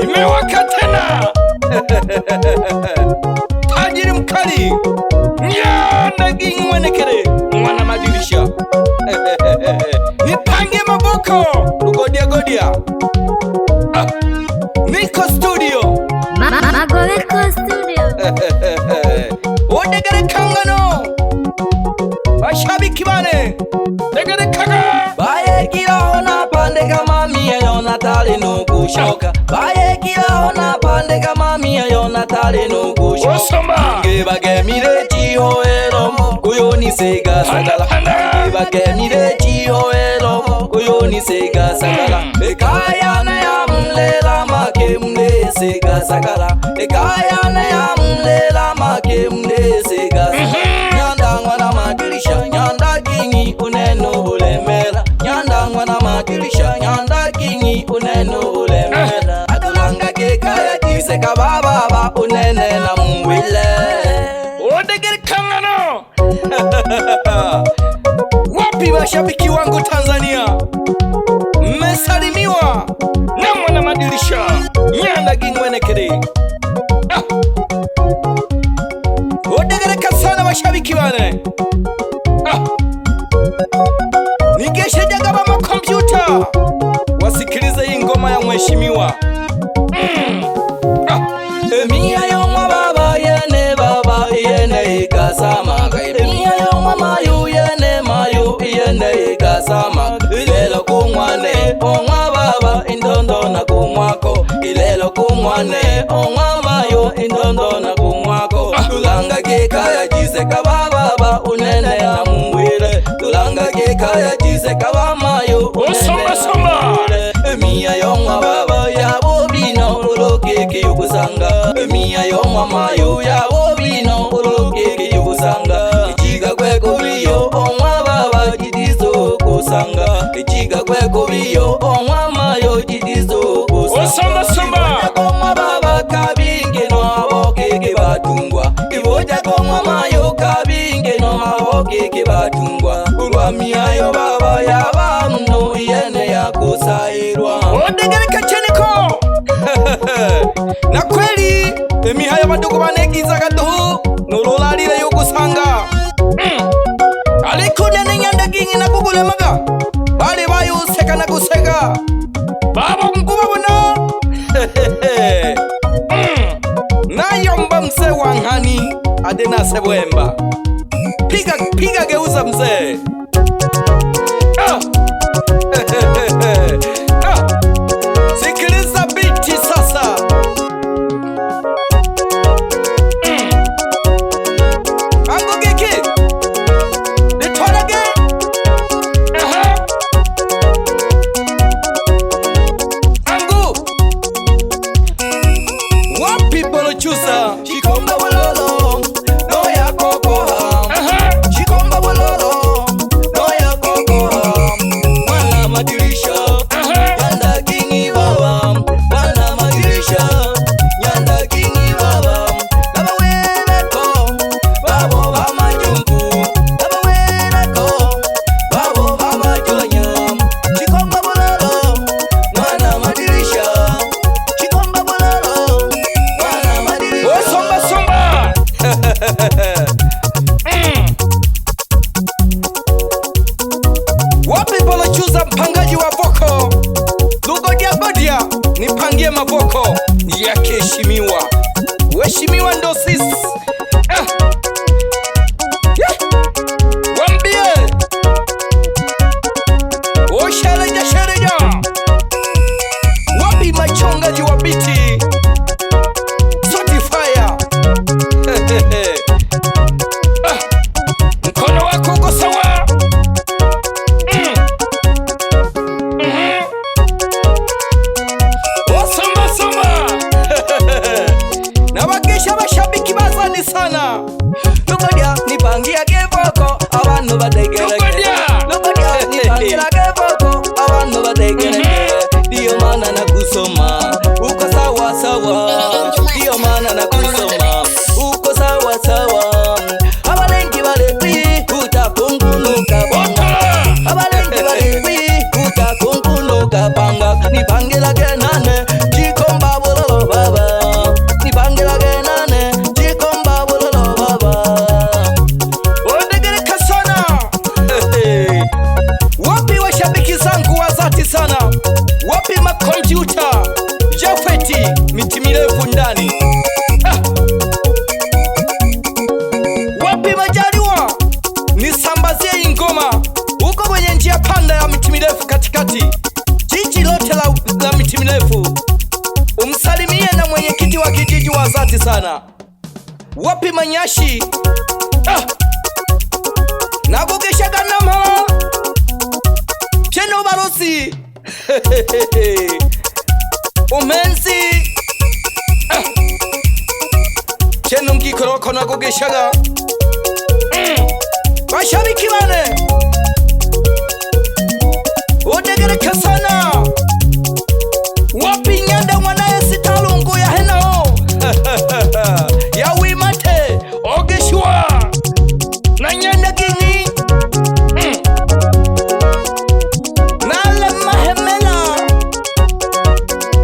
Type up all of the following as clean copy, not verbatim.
Imewaka tena. Tajiri mkali Nyanda Ginwenekere mwana madirisha. Nipange maboko Rugodia godia. Niko studio Magoreko studio. Odegere kangano Bashabiki bane Degere kaga Baye kila ona pande kama mia yona tali nukushoka. Baye kila ona pande kama mia yona tali nukushoka. Osama Gebage mire chiho ero kuyoni sega sagala. Gebage mire chiho ero kuyoni sega sagala. Ekaya na ya mlela make mle sega sagala. Ekaya na ya mlela make mle sega sagala. Nyanda ngwana madirisha nyanda kingi uneno ulemela. Nyanda ngwana madirisha nyanda kingi uneno ulemela. Adulanga kekaya jiseka baba unene na mwile. Odegere kangano Wapi mashabiki wangu Tanzania? Mmesalimiwa na mwana madirisha Nyanda Ginwenekere. Odegereka sana mashabiki bane. Nigeshe jaga ba makompyuta wasikilize hii ngoma ya mheshimiwa. Emiya yomwa baba yene ikasama. Emiya yomwa mayu yene ikasama. Ilelo kumwane omwa baba indondo na kumwako. Ilelo kumwane omwa mayu indondo na kumwako. Tulanga kekaya jiseka baba unene na mwile. Tulanga kekaya jiseka bamayu unene na mwile. Emiya yomwa baba yabo bino ulokeke yukusanga. Emiya yomwa mayu yabo bino ulokeke yukusanga. Ichiga kweko biyo omwa baba jidizo kusanga. Ichiga kweko biyo omwa mayo jidizo kusanga. Osama samba Omwa baba kabinge no abokeke batungwa. Iboja komwa mayo kabinge no abokeke batungwa. Urwamiyayo baba yaba mno yene yakusairwa. Odegere kacheniko na kweli emihayo badugu banegiza gaduhu nurulalire yugusanga. Ariko nene Nyanda Gingi na kugulemaga bali bayuseka na gusega baba ngubabona. Nayomba mzee wa Nhani Adena Sebwemba piga geuza mzee. Sikiliza biti sasa. Ango geki nitonage. Ango wapi bolo chusa Chikomba bololo no ya kokoha. Chikomba bololo no ya kokoha. Mwana madirisha Nyanda Gingi baba. Mwana madirisha Nyanda Gingi baba. Baba wenako babo bama jungu. Baba wenako babo bama jonya. Chikomba bololo mwana madirisha. Chikomba bololo mwana madirisha. Osomba somba. Wapi bolo chusa mpangaji wa voko Rugodia godia nipangie mavoko yakiheshimiwa. Weshimiwa ndo sisi. Wambie shereja wapi machongaji wa biti Sotifire. Mkono wako uko sawa. Osama soma na wakisha mashabiki bazani sana. Rugodia nipangia kevoko abantu bategereke. Rugodia nipangira kevoko abantu bategereke. Ndiyo maana na kusoma uko sawa sawa. Ndiyo maana na kusoma uko sawa sawa. Abalengi balepi utakungunuka banga. Abalengi balepi utakungunuka banga. Nipange nipangilage nane chikomba bulolo baba, nipangilage nane chikomba bulolo baba. Odegereka sana. Wapi washabiki zangu wa dhati sana? Wapi makompyuta? Jafeti miti mirefu ndani. Wapi Majaliwa? Nisambazie ingoma huko kwenye njia panda ya miti mirefu katikati. Jiji lote la miti mirefu. Umsalimie na mwenyekiti wa kijiji wa dhati sana. Wapi Manyashi? Nagogesha ganama Cheno barosi Umenzi Cheno mkikoroko nagogeshaga Bashabiki bane Odegereka sana. Wapi Nyanda mwanaye Sitalungu ya henao ya wimate ogeshwa na Nyanda gini nale mahemela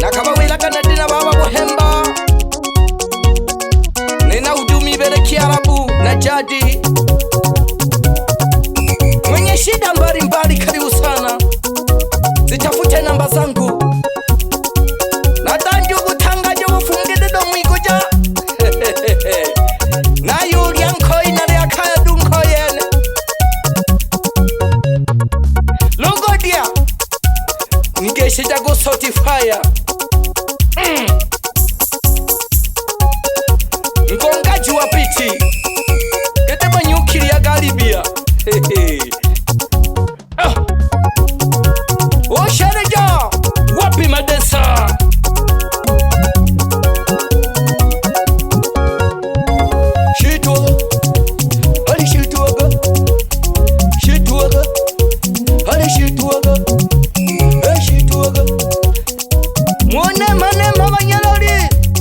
na kama wila kanadina baba buhemba nina udumi bere Kiarabu na jadi mwenye shida mbalimbali karibu sana zitafute namba zangu natanju gutangaje bufungide do mwiguja na yulia nkoi na yakaya dunkoyene Logodia nigeshija go certifier ngongaji wa piti kete manyukiri ya Galibia Oshareja wapi Madesa Shituaga Ali shituaga Shituaga Ali shituaga Shituaga Mwone mane mabanyalori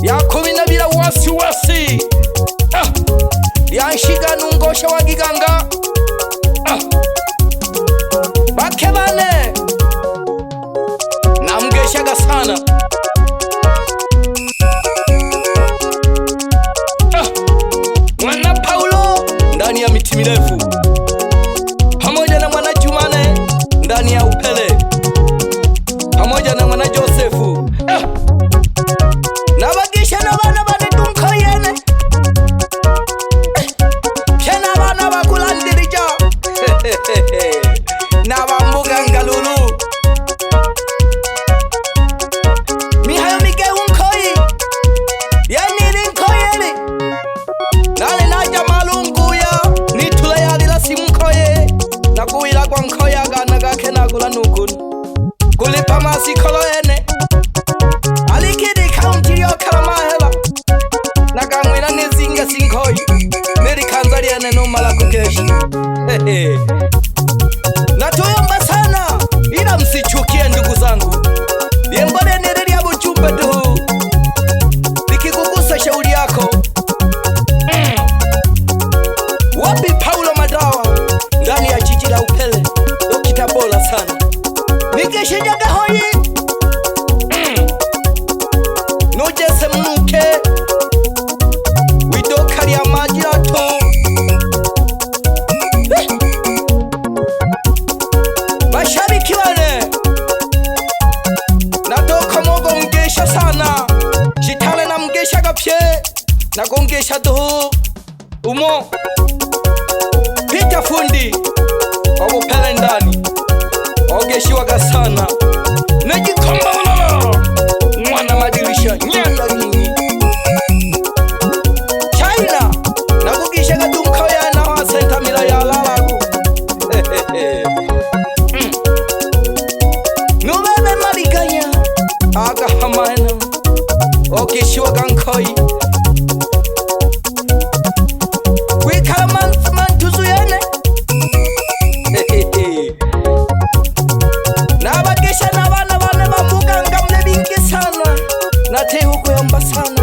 Yakubina bila wasi wasi Yanshiga nungosha wa giganga Bakebane namgeshaga sana Mwana Paulo ndani ya miti mirefu pamoja na mwana Jumane ndani ya Upele pamoja na mwana Josefu nabagisha na bana bane dunkoyene Kena bana bakulandirija na bambuga ngalulu Mihayo mige unkoi Yani rinkoyeli Nale naja malunguya Nitula yali la simkoye Nakuila kwa nkoya ganaga kena gula nukun Kulipa masikolo ene Alikidi kaunti yo karamahela Nakangwina nizinga sinkoi Neri kanzari ene numala kukeshi Natoyomba sana ila msichukie ndugu zangu Yembole nireli ya buchumbe tu Nikikugusa shauri yako Wapi Paulo Madawa ndani ya jiji la Upele Dokita bola sana Nikeshijaga hoi Nujese mnuke Widokari ya majirato Mashabiki wale Nadoko mogo mgesha sana Jitale na mgesha gapye Nagongesha duhu Umo Pita fundi Wabupele ndani Ogeshiwaga sana Nejikomba ulolo Mwana madirisha Nyanda gini China Nagogesha gadunka ya na wa senta mila ya lalagu Nubebe mariganya Aga hamaena Ogeshiwaga nkoi Wikala mantuzu yene Nabagesha na bana bane bambuga ngamle bingi sana Nate huku yomba sana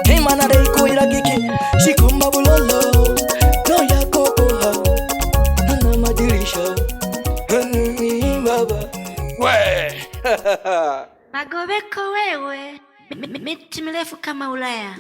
Himana reiko iragiki Shikomba bulolo No ya kokoha Hana madirisha Hani baba We. Magobeko wewe, miti mirefu kama Ulaya.